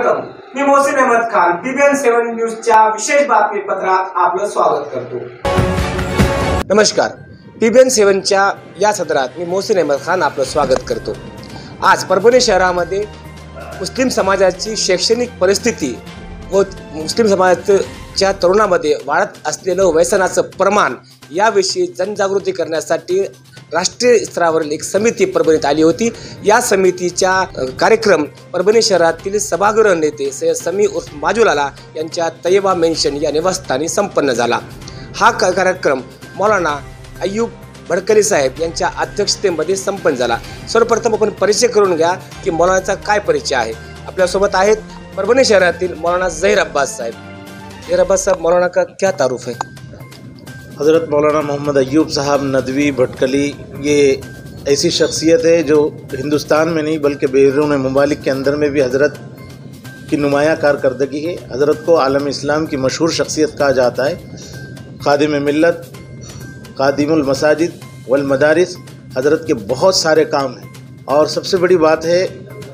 स्वागतम. मी मोहसिन अहमद खान PBN 7 न्यूजच्या विशेष बातमीपत्रात आपलं स्वागत करतो. नमस्कार. PBN 7च्या या सत्रात मी मोहसिन अहमद खान आपलं स्वागत करतो. आज परभणी शहरामध्ये मुस्लिम समाजाची शैक्षणिक परिस्थिती व मुस्लिम समाजाच्या तरुणामध्ये वाढत असलेलं व्यसनाचं प्रमाण याविषयी जनजागृती करण्यासाठी राष्ट्रीय स्तरावरील एक समिती परभणीत आली होती. या समितीचा कार्यक्रम परभणी शहरातील सभागृह नेते सय्यद समी उर्फ माजुलाला यांच्या तैयबा मेन्शन या निवासस्थानी संपन्न झाला. हा कार्यक्रम मौलाना अय्यूब भडकली साहेब यांच्या अध्यक्षतेमध्ये संपन्न झाला. सर्वप्रथम आपण परिचय करून घ्या की मौलानाचा काय परिचय आहे. आपल्यासोबत आहेत परभणी शहरातील मौलाना ज़हीर अब्बास साहेब. ज़हीर अब्बास साहब, मौलाना का क्या तारुफ है? हज़रत मौलाना मोहम्मद अय्यूब साहब नदवी भटकली ये ऐसी शख्सियत है जो हिंदुस्तान में नहीं बल्कि बैरून ममालिक के अंदर में भी हज़रत की नुमाया कारकर्दगी है. हज़रत को आलम इस्लाम की मशहूर शख्सियत कहा जाता है. खादिम मिल्लत, खादिमुल मसाजिद वल मदारिस, हज़रत के बहुत सारे काम हैं. और सबसे बड़ी बात है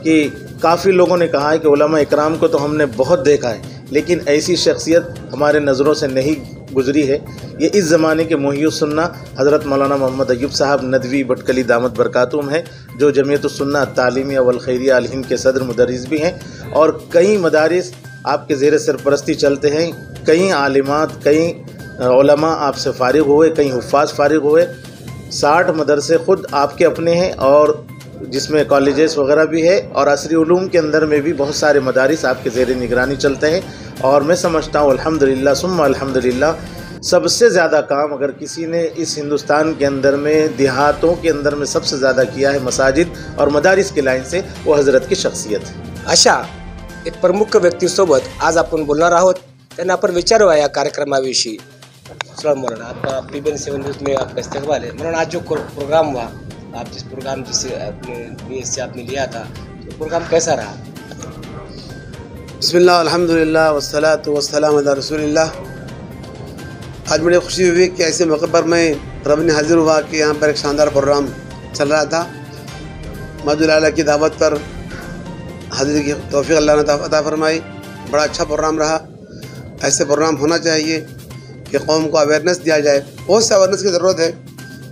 कि काफ़ी लोगों ने कहा है कि उलमा इकराम को तो हमने बहुत देखा है, लेकिन ऐसी शख्सियत हमारे नज़रों से नहीं गुजरी है. ये इस ज़माने के मुहियुस सुन्ना हज़रत मौलाना मोहम्मद अय्यूब साहब नदवी भटकली दामत बरकातुम है, जो जमीयतुस सुन्ना तालीमिया वल खैरिया अल हिंद के सदर मुदर्रिस भी हैं. और कई मदारिस आपके ज़ेर सरपरस्ती चलते हैं. कई आलिमात, कई उलमा आपसे फ़ारिग हुए, कई हुफ़ाज़ फ़ारिग हुए. 60 मदरसे ख़ुद आपके अपने हैं और जिसमें कॉलेजेस वगैरह भी है. और असरी उलूम के अंदर में भी बहुत सारे मदारिस आपके ज़ेर निगरानी चलते हैं. और मैं समझता हूँ अल्हम्दुलिल्लाह सुम्मा अल्हम्दुलिल्लाह सबसे ज़्यादा काम अगर किसी ने इस हिंदुस्तान के अंदर में देहातों के अंदर में सबसे ज़्यादा किया है मसाजिद और मदारिस की लाइन से, वो हज़रत की शख्सियत है. अशा एक प्रमुख व्यक्तीसोबत आज आपण बोलणार आहोत. त्यांना आपण विचारूया या कार्यक्रमाविषयी. अस्सलाम वालेकुम. आपका PBN 7 न्यूज़ में आपका इस्तकबाल है. मौलाना, आज जो प्रोग्राम हुआ, आप जिस प्रोग्राम जिसे आपने लिया था, तो प्रोग्राम कैसा रहा? बिस्मिल्लाह अल्हम्दुलिल्लाह वस्सलातु वस्सलाम अला रसूलिल्लाह. आज बड़ी खुशी हुई कि ऐसे मौके पर मैं परभनी हाजिर हुआ कि यहाँ पर एक शानदार प्रोग्राम चल रहा था. मौजूद की दावत पर हाजिरी की तौफीक अल्लाह ने अता फरमाई. बड़ा अच्छा प्रोग्राम रहा. ऐसे प्रोग्राम होना चाहिए कि कौम को अवेयरनेस दिया जाए. बहुत से अवेयरनेस की ज़रूरत है.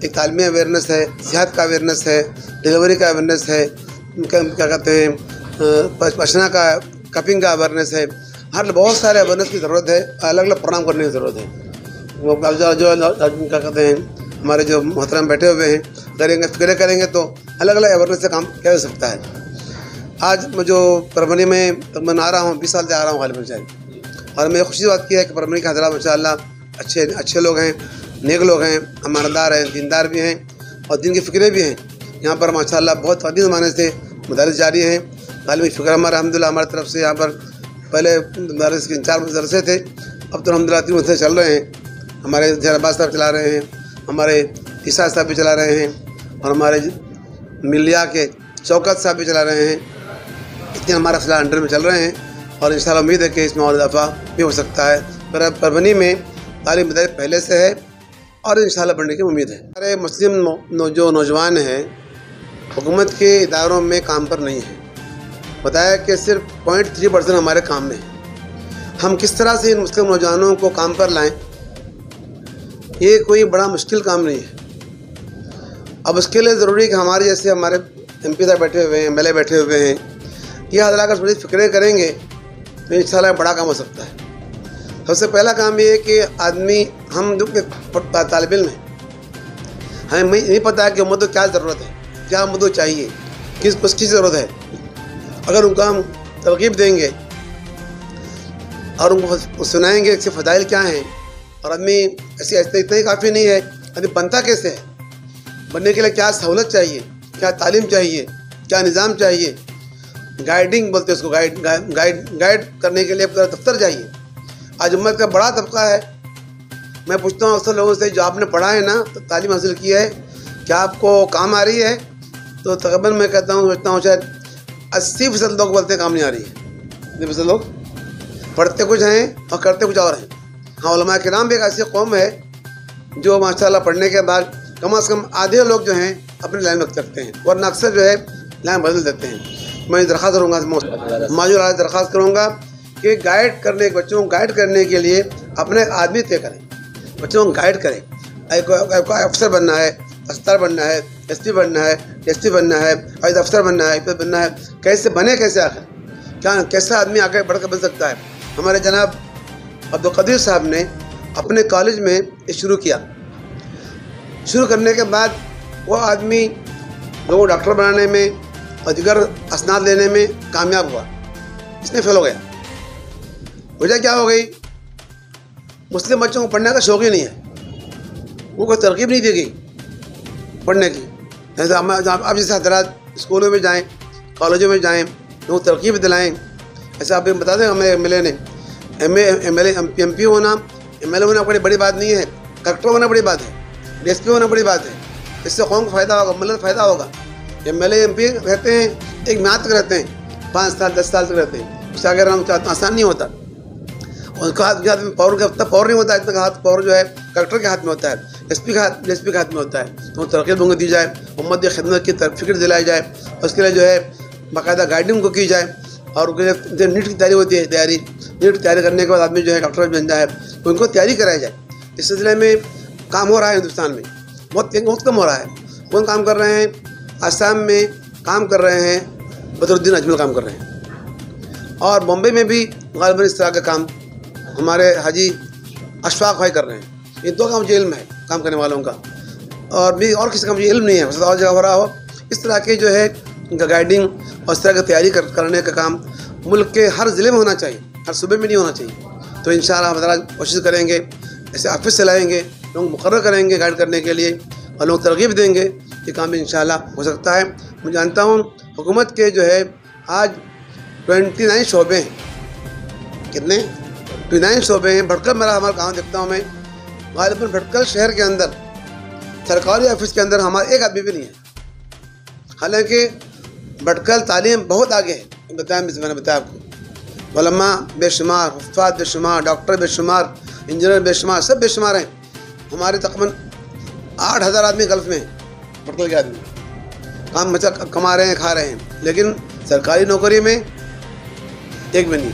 एक तालीमी अवेयरनेस है, सेहत का अवेयरनेस है, डिलीवरी का अवेयरनेस है, क्या कहते हैं पशना का कपिंग का अवेयरनेस है. हर बहुत सारे अवेयरनेस की ज़रूरत है. अलग अलग प्रोग्राम करने की ज़रूरत है. वो जो क्या कहते हैं हमारे जो मोहतरम बैठे हुए हैं करेंगे, फिक्र करेंगे तो अलग अलग अवेयरनेस से काम किया जा सकता है. आज मैं जो परभनी में तकरीबन आ रहा हूँ, 20 साल से आ रहा हूँ गालिबन शायद. और मैं खुशी बात की है कि परभनी के हज़रात माशाअल्लाह अच्छे लोग हैं, नेक लोग हैं, ईमानदार हैं, दीनदार भी हैं और दिन की फ़िक्रें भी हैं. यहाँ पर माशाअल्लाह बहुत कदीम ज़माने से मदारिस जारी हैं. गालिबन शुक्र हमारा अल्हम्दुलिल्लाह हमारी तरफ से. यहाँ पर पहले मदारिस के 4 मदरसे थे, अब तो अल्हम्दुलिल्लाह 3 मदरसे चल रहे हैं. हमारे ज़हीर अब्बास साहब चला रहे हैं, हमारे ईसा साहब भी चला रहे हैं और हमारे मिलिया के शौकत साहब भी चला रहे हैं. इतने हमारा ख़िला अंडर में चल रहे हैं और इंशाअल्लाह उम्मीद है कि इसमें और इजाफा भी हो सकता है. परभनी में तालीम मदारिस पहले से है और इंशाअल्लाह बढ़ने की उम्मीद है. हमारे मुस्लिम जो नौजवान हैं हुकूमत के इदारों में काम पर नहीं है. बताया कि सिर्फ 0.3% हमारे काम में है. हम किस तरह से इन मुस्लिम नौजवानों को काम पर लाएं, ये कोई बड़ा मुश्किल काम नहीं है. अब उसके लिए ज़रूरी है कि हमारे जैसे हमारे MP साहब बैठे हुए हैं, MLA बैठे हुए हैं, ये हज़रा अगर थोड़ी फ़िक्रें करेंगे तो इंशाअल्लाह बड़ा काम हो सकता है. सबसे पहला काम ये है कि आदमी हम जो तालिब इल्म हैं, हमें नहीं पता है कि उम्मत को क्या ज़रूरत है, क्या उम्मत को चाहिए, उसकी ज़रूरत है. अगर उनको हम तरकीब देंगे और उनको सुनाएंगे इसके फ़दाइल क्या हैं और आदमी ऐसे इतना ही काफ़ी नहीं है, आदमी बनता कैसे है, बनने के लिए क्या सहूलत चाहिए, क्या तालीम चाहिए, क्या निज़ाम चाहिए, गाइडिंग बोलते हैं उसको, गाइड करने के लिए दफ्तर चाहिए. आज उम्मत का बड़ा तबका है. मैं पूछता हूँ अक्सर लोगों से जो आपने पढ़ा है ना, तो तालीम हासिल की है, क्या आपको काम आ रही है? तो तकरीबन मैं कहता हूँ सोचता हूँ शायद 80% लोग बोलते हैं काम नहीं आ रही है. 80% लोग पढ़ते कुछ हैं और करते कुछ और हैं. हाँ, उलमा किराम भी एक ऐसी कौम है जो माशाअल्लाह पढ़ने के बाद कम से कम आधे लोग जो हैं अपनी लाइन रख सकते हैं, वरना अक्सर जो है लाइन बदल देते हैं. मैं दरख्वास्त करूँगा, माजूर आला दरख्वास्त करूँगा कि गाइड करने, बच्चों को गाइड करने के लिए अपने आदमी तय करें, बच्चों को गाइड करें। आपको अफसर बनना है, अस्पताल बनना है, एसपी बनना है, एसपी बनना है, अफसर बनना है, बनना है, कैसे बने, कैसे आखिर क्या कैसा आदमी आगे बढ़कर बन सकता है। हमारे जनाब अब्दुल कदीर साहब ने अपने कॉलेज में ये शुरू किया। शुरू करने के बाद वो आदमी लोगों को डॉक्टर बनाने में और दीगर असनाद लेने में कामयाब हुआ, इसमें फेल हो गया। वजह क्या हो गई? मुस्लिम बच्चों को पढ़ने का शौक ही नहीं है, वो कोई तरकीब नहीं दी गई पढ़ने की। जैसे आप जैसे हजरात स्कूलों में जाएं, कॉलेजों में जाएं, लोग तरकीब दिलाएं। ऐसे आप बता दें, हमें एमएलए ने एमपी होना, एमएलए होना बड़ी बड़ी बात नहीं है, कलेक्टर होना बड़ी बात है, डीएसपी होना बड़ी बात है। इससे कौन को फ़ायदा होगा? मुल्क फ़ायदा होगा। एमएलए एमपी रहते हैं, एक म्याद तक रहते हैं, 5 साल 10 साल तक रहते हैं। उससे अगर हम चाहते आसान नहीं होता, उनका हाथ में पावर का इतना पावर नहीं होता, इतना हाथ पावर जो है कलेक्टर के हाथ में होता है, डीएसपी के हाथ में होता है। तो तरकीब उनको दी जाए, उम्मत की खिदमत की फिक्र दिलाई जाए, उसके लिए जो है बाकायदा गाइडिंग को की जाए। और नीट की तैयारी होती है, नीट की तैयारी करने के बाद आदमी जो है डॉक्टर बन जाए, तो उनको तैयारी कराई जाए। इस सिलसिले में काम हो रहा है हिंदुस्तान में, बहुत कम हो रहा है। कौन काम कर रहे हैं? आसाम में काम कर रहे हैं बदरुद्दीन अजमल काम कर रहे हैं, और बॉम्बे में भी गालिबन इस तरह का काम हमारे हाजी अशफाक भाई कर रहे हैं। ये 2 काम मुझे इल्म है काम करने वालों का, और भी और किसी का मुझे इल्म नहीं है। और जगह हो रहा हो इस तरह के जो है उनका गाइडिंग और इस तरह की तैयारी करने का काम मुल्क के हर ज़िले में होना चाहिए, हर सूबे में नहीं होना चाहिए। तो इंशाअल्लाह हम ज़रा कोशिश करेंगे, ऐसे ऑफिस चलाएँगे, लोग मुकर्रर करेंगे गाइड करने के लिए, और लोग तरगीब देंगे, ये काम भी इंशाअल्लाह हो सकता है। मैं जानता हूँ हुकूमत के जो है आज 29 शोबे हैं। कितने? 29 शोबे हैं। भटकल हमारा गाँव देखता हूँ मैं, गालिबन भटकल शहर के अंदर सरकारी ऑफिस के अंदर हमारा एक आदमी भी नहीं है। हालांकि भटकल तालीम बहुत आगे है, मैंने बताया आपको। उलमा बेशुमार, हुफ़्फ़ाज़ बेशुमार, डॉक्टर बेशुमार, इंजीनियर बेशुमार, सब बेशुमार हैं। हमारे तकरीबन 8000 आदमी गल्फ़ में भटकल के आदमी काम बचा कमा रहे हैं, खा रहे हैं, लेकिन सरकारी नौकरी में एक भी नहीं।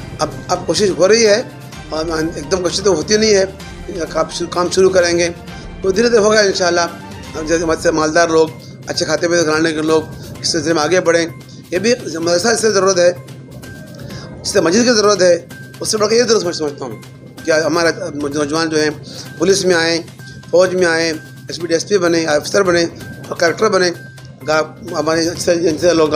अब कोशिश हो रही है, और एकदम कोशिश तो होती नहीं है। काम शुरू करेंगे तो धीरे धीरे होगा इंशाअल्लाह। जैसे मत से मालदार लोग, अच्छे खाते में घराने के लोग इस सिलसिले में आगे बढ़ें। ये भी मदरसा इससे ज़रूरत है, इससे मस्जिद की ज़रूरत है, उससे बढ़कर ये ज़रूरत समझता हूँ कि हमारे नौजवान जो हैं पुलिस में आएँ, फ़ौज में आएँ, एसपी डीएसपी बने, अफसर बने और कलेक्टर बने। हमारे इनसे लोग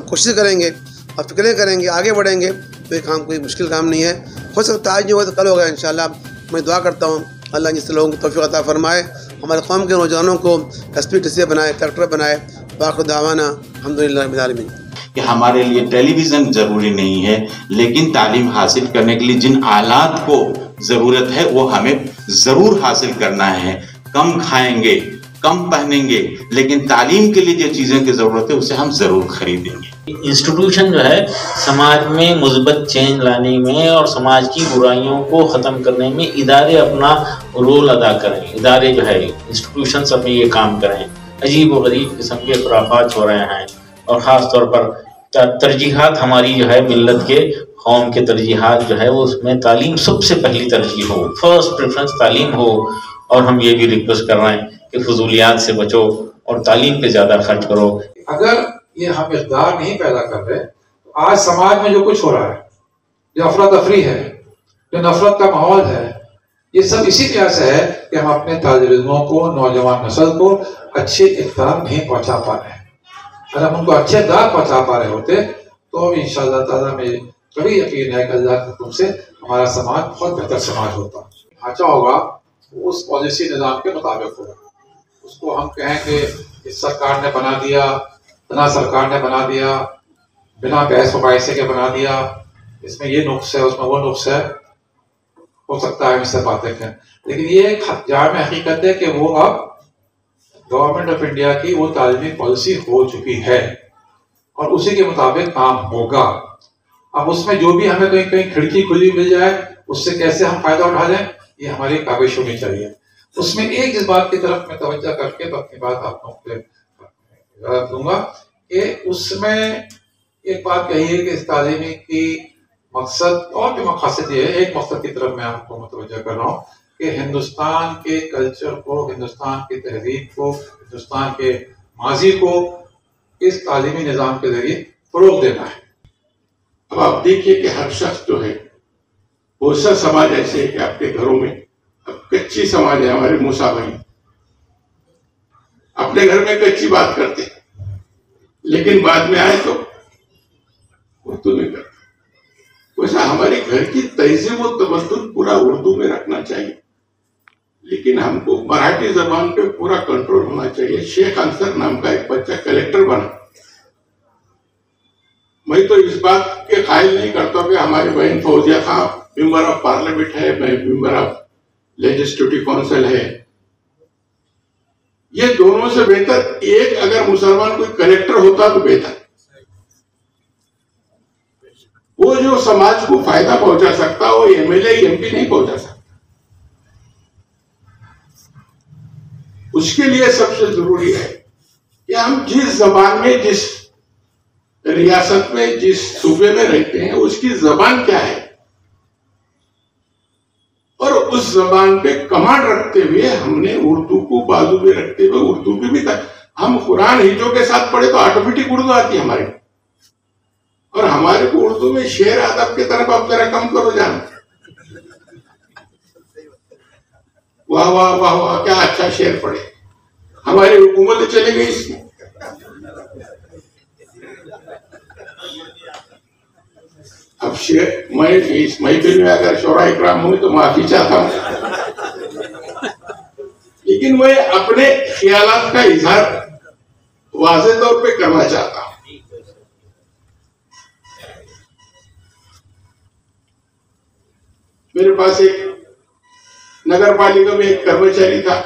कोशिश करेंगे और फिक्रें करेंगे, आगे बढ़ेंगे, तो ये काम कोई मुश्किल काम नहीं है। हो सकता है आज नहीं होगा तो कल होगा इंशाअल्लाह। मैं दुआ करता हूँ अल्लाह जिससे लोगों को तौफीक अता फरमाए, हमारे कौम के नौजवानों को एसपी डीसी बनाए, कलेक्टर बनाए। बाक़ी दावाना अल्हम्दुलिल्लाह रब्बिल आलमीन। कि हमारे लिए टेलीविज़न ज़रूरी नहीं है, लेकिन तालीम हासिल करने के लिए जिन आलात को ज़रूरत है वो हमें ज़रूर हासिल करना है। कम खाएंगे, कम पहनेंगे, लेकिन तालीम के लिए जो चीज़ें की ज़रूरत है उसे हम ज़रूर खरीदेंगे। इंस्टीट्यूशन जो है समाज में मुस्बत चेंज लाने में और समाज की बुराइयों को ख़त्म करने में इदारे अपना रोल अदा करें। इदारे जो है इंस्टीट्यूशन सब में ये काम करें। अजीब व गरीब किस्म के खुराफात हो रहे हैं, और ख़ास तौर पर तरजीहात हमारी जो है मिल्लत के कौम के तरजीहात जो है वो उसमें तालीम सबसे पहली तरजीह हो, फर्स्ट प्रेफरेंस तालीम हो। और हम ये भी रिक्वेस्ट कर रहे हैं कि फजूलियात से बचो और तालीम पे ज़्यादा खर्च करो। अगर ये हम इक़दार नहीं पैदा कर रहे तो आज समाज में जो कुछ हो रहा है, जो अफरा तफरी है, जो नफरत का माहौल है, ये सब इसी वजह से है कि हम अपने तालिब-इल्मों को, नौजवान नस्ल को अच्छे इक़दार नहीं पहुँचा पा रहे हैं। अगर हम उनको अच्छे इक़दार पहुँचा पा रहे होते तो इंशाअल्लाह ताला में कभी यकीन है कि अल्लाह के हुक्म से हमारा समाज बहुत बेहतर समाज होता। ढांचा होगा उस पॉलिसी निज़ाम के मुताबिक होगा। उसको हम कहें कि इस सरकार ने बना दिया, तना सरकार ने बना दिया, बिना बहस मुबाहिसे के बना दिया, इसमें ये नुक्स है, उसमें वो नुक्स है, हो सकता है इससे बातें करें, लेकिन ये एक जाम हकीकत है कि वो अब गवर्नमेंट ऑफ इंडिया की वो तालीमी पॉलिसी हो चुकी है और उसी के मुताबिक काम होगा। अब उसमें जो भी हमें कहीं कहीं खिड़की खुली मिल जाए उससे कैसे हम फायदा उठा लें, ये हमारी काबिश होनी चाहिए। उसमें एक इस बात की तरफ मैं तवज्जो करके तो अपनी बात आप लोगों को दूंगा ये उसमें एक बात कही है कि इस तालीमी की मकसद और भी मकसद ये है, एक मकसद की तरफ मैं आपको मुतवज्जह कर रहा हूँ कि हिंदुस्तान के कल्चर को, हिंदुस्तान की तहजीब को, हिंदुस्तान के माजी को इस तालीमी निज़ाम के जरिए फरोग देना है। अब आप देखिए कि हर शख्स जो है, बहुत सा समाज ऐसे है कि आपके घरों में अब कच्ची समाज है, हमारे मूसा भाई अपने घर में कच्ची बात करते लेकिन बाद में आए तो उर्दू में करते। वैसा हमारे घर की तहजीब और तमद्दुन पूरा उर्दू में रखना चाहिए, लेकिन हमको मराठी जबान पे पूरा कंट्रोल होना चाहिए। शेख अंसर नाम का एक बच्चा कलेक्टर बना। मैं तो इस बात के कायल नहीं करता कि हमारी बहन फौजिया खां मेंबर ऑफ पार्लियामेंट है, मैं मेंबर ऑफ लेजिस्लेटिव काउंसिल है। ये दोनों से बेहतर एक अगर मुसलमान कोई कलेक्टर होता तो बेहतर। वो जो समाज को फायदा पहुंचा सकता वो एमएलए एमपी नहीं पहुंचा सकता। उसके लिए सबसे जरूरी है कि हम जिस जबान में, जिस रियासत में, जिस सूबे में रहते हैं उसकी जबान क्या है और उस जबान पे कमांड रखते हुए हमने उर्दू को बाजू में रखते हुए उर्दू पे भी तक हम कुरान हिजों के साथ पढ़े तो ऑटोमेटिक उर्दू आती है हमारे, और हमारे को उर्दू में शेर अदब की तरफ आप जरा कम करो जान। वाह वाह वाह वाह क्या अच्छा शेर पढ़े, हमारी हुकूमत चली गई इसमें। अब शेर मैं इस महफिल में अगर शोरा इकराम हुई तो माफी चाहता हूं, लेकिन मैं अपने ख्यालात का इजहार वाज़ेह तौर पे करना चाहता हूं। मेरे पास एक नगर पालिका में एक कर्मचारी था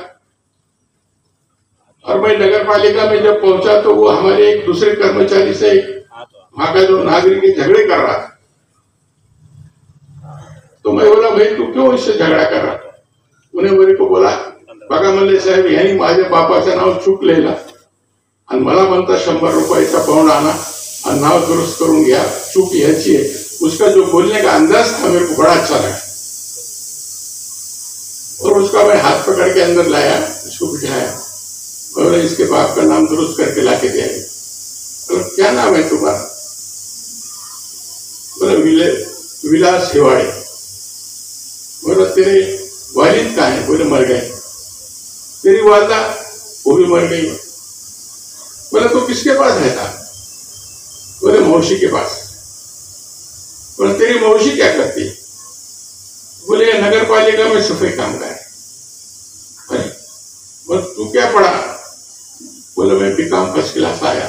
और मैं नगर पालिका में जब पहुंचा तो वो हमारे एक दूसरे कर्मचारी से वहां का जो नागरिक है झगड़े कर रहा था। तो मैं बोला भाई तू क्यों इससे झगड़ा कर रहा था? उन्हें मेरे को बोला बघा म्हणले साहेब यांनी माझ्या बापाचं नाव चूक लिहिलं आणि मला म्हणता 100 रुपयाचा पाऊंड आणा और नाव दुरुस्त करून घ्या, चूक याची है। उसका जो बोलने का अंदाज था मेरे को बड़ा अच्छा लगा और उसका मैं हाथ पकड़ के अंदर लाया, उसको बिठाया, बोला इसके बाप का नाम दुरुस्त करके लाके दे आए। बोला क्या नाम है तुम्हारा? बोला विलास हिवाड़े। बोला तेरे वालिद कहाँ है? बोले मर गए। तेरी वालदा? वो भी मर गई। बोला तो किसके पास रहता? बोले मौसी के पास। बोला तेरी मौसी क्या करती? बोले नगर पालिका में सफाई काम का है। बोले तू क्या पढ़ा? बोले मैं बीकॉम फर्स्ट क्लास आया,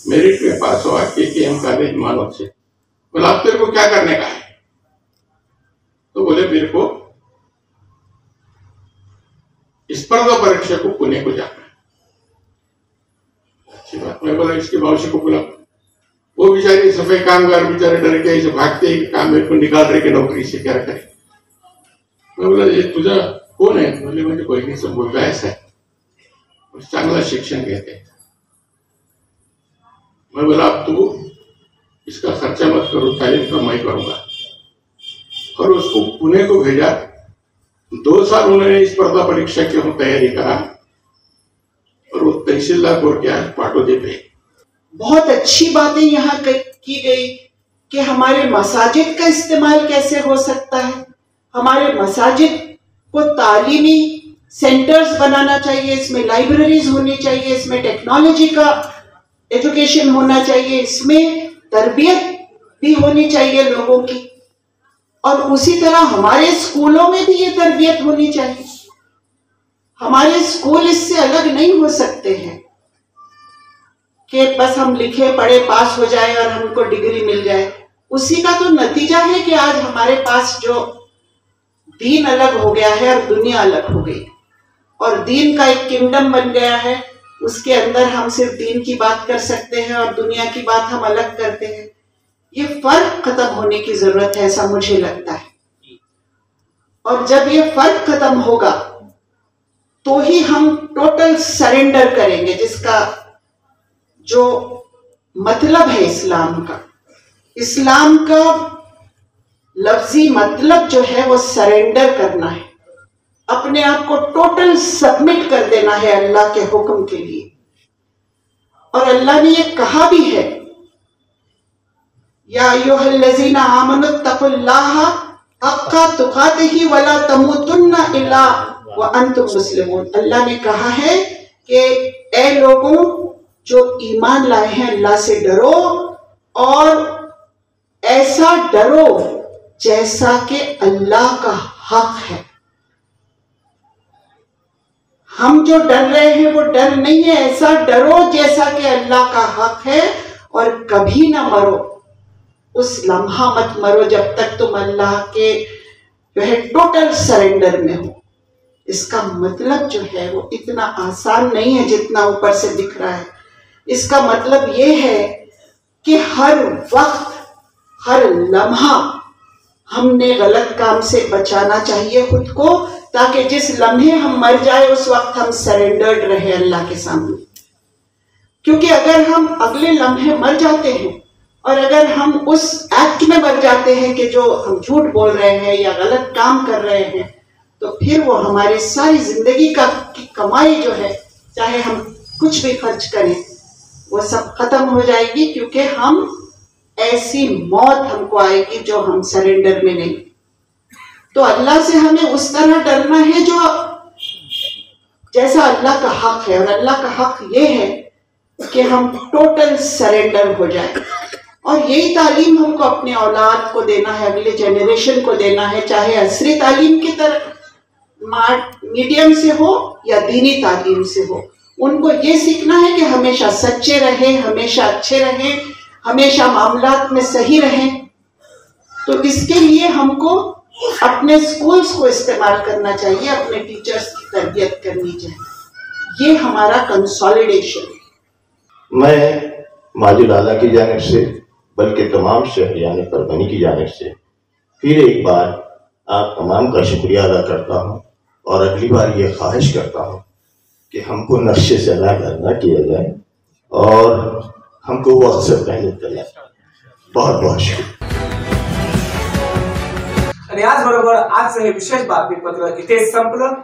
मेरिट में पास हुआ केकेएम कॉलेज मानव से। बोला अब तेरे को क्या करने का है? तो बोले मेरे को स्पर्धा परीक्षा को पुणे को जाना है। अच्छी बात। मैं बोला इसकी मौसी को बोला, वो बेचारे सफाई कामगार बेचारे डर के ऐसे भागते हैं कि काम मेरे को निकाल रहे कि नौकरी से क्या करे। मैं बोला ये तुझा कोण है? बोले म्हणजे बहिणीचा मुलगा ऐसा है, चांगला शिक्षण घेते। मैं बोला अब तू इसका खर्चा मत करो, तालीम का मैं करूंगा। और उसको पुणे को भेजा। 2 साल उन्होंने स्पर्धा परीक्षा की तैयारी करा और वो तहसीलदार बोल के आज पाटोदी पे। बहुत अच्छी बातें यहाँ की गई कि हमारे मसाजिद का इस्तेमाल कैसे हो सकता है। हमारे मसाजिद को तालीमी सेंटर्स बनाना चाहिए, इसमें लाइब्रेरीज होनी चाहिए, इसमें टेक्नोलॉजी का एजुकेशन होना चाहिए, इसमें तरबियत भी होनी चाहिए लोगों की। और उसी तरह हमारे स्कूलों में भी ये तरबियत होनी चाहिए। हमारे स्कूल इससे अलग नहीं हो सकते हैं कि बस हम लिखे पढ़े पास हो जाए और हमको डिग्री मिल जाए। उसी का तो नतीजा है कि आज हमारे पास जो दीन अलग हो गया है और दुनिया अलग हो गई, और दीन का एक किंगडम बन गया है। उसके अंदर हम सिर्फ दीन की बात कर सकते हैं और दुनिया की बात हम अलग करते हैं। ये फर्क खत्म होने की जरूरत है, ऐसा मुझे लगता है। और जब ये फर्क खत्म होगा तो ही हम टोटल सरेंडर करेंगे, जिसका जो मतलब है इस्लाम का। इस्लाम का लफ्जी मतलब जो है वो सरेंडर करना है, अपने आप को टोटल सबमिट कर देना है अल्लाह के हुक्म के लिए। और अल्लाह ने ये कहा भी है, या अय्युहल्लज़ीना आमनुत्तकुल्लाहा हक्का तुकातिही वला तमूतुन्ना इल्ला व अंतुम मुस्लिमून। अल्लाह ने कहा है कि ए लोगों जो ईमान लाए हैं, अल्लाह से डरो और ऐसा डरो जैसा कि अल्लाह का हक है। हम जो डर रहे हैं वो डर नहीं है, ऐसा डरो जैसा कि अल्लाह का हक है। और कभी ना मरो, उस लम्हा मत मरो जब तक तुम अल्लाह के जो है टोटल सरेंडर में हो। इसका मतलब जो है वो इतना आसान नहीं है जितना ऊपर से दिख रहा है। इसका मतलब ये है कि हर वक्त हर लम्हा हमने गलत काम से बचाना चाहिए खुद को, ताकि जिस लम्हे हम मर जाए उस वक्त हम सरेंडर्ड रहे अल्लाह के सामने। क्योंकि अगर हम अगले लम्हे मर जाते हैं और अगर हम उस एक्ट में मर जाते हैं कि जो हम झूठ बोल रहे हैं या गलत काम कर रहे हैं, तो फिर वो हमारी सारी जिंदगी की कमाई जो है, चाहे हम कुछ भी खर्च करें, वो सब खत्म हो जाएगी। क्योंकि हम ऐसी मौत हमको आएगी जो हम सरेंडर में नहीं। तो अल्लाह से हमें उस तरह डरना है जो जैसा अल्लाह का हक है। और अल्लाह का हक ये है कि हम टोटल सरेंडर हो जाए। और यही तालीम हमको अपने औलाद को देना है, अगले जनरेशन को देना है, चाहे असरी तालीम की तरह मीडियम से हो या दीनी तालीम से हो। उनको ये सीखना है कि हमेशा सच्चे रहें, हमेशा अच्छे रहें, हमेशा मामलात में सही रहें। तो इसके लिए हमको अपने स्कूल्स को इस्तेमाल करना चाहिए, अपने टीचर्स की तरबियत करनी चाहिए। ये हमारा कंसोलिडेशन है। मैं माजी लाला की जानिब से बल्कि तमाम शहरियान परभनी की जानिब से फिर एक बार आप तमाम का शुक्रिया अदा करता हूँ और अगली बार ये ख्वाहिश करता हूँ कि हमको नक्शे से ना किया जाए और हमको वक्त से मेहनत करना है। बहुत बहुत शुक्रिया। आणि याचबरोबर आजचं हे विशेष बातमीपत्र इथे संपलं।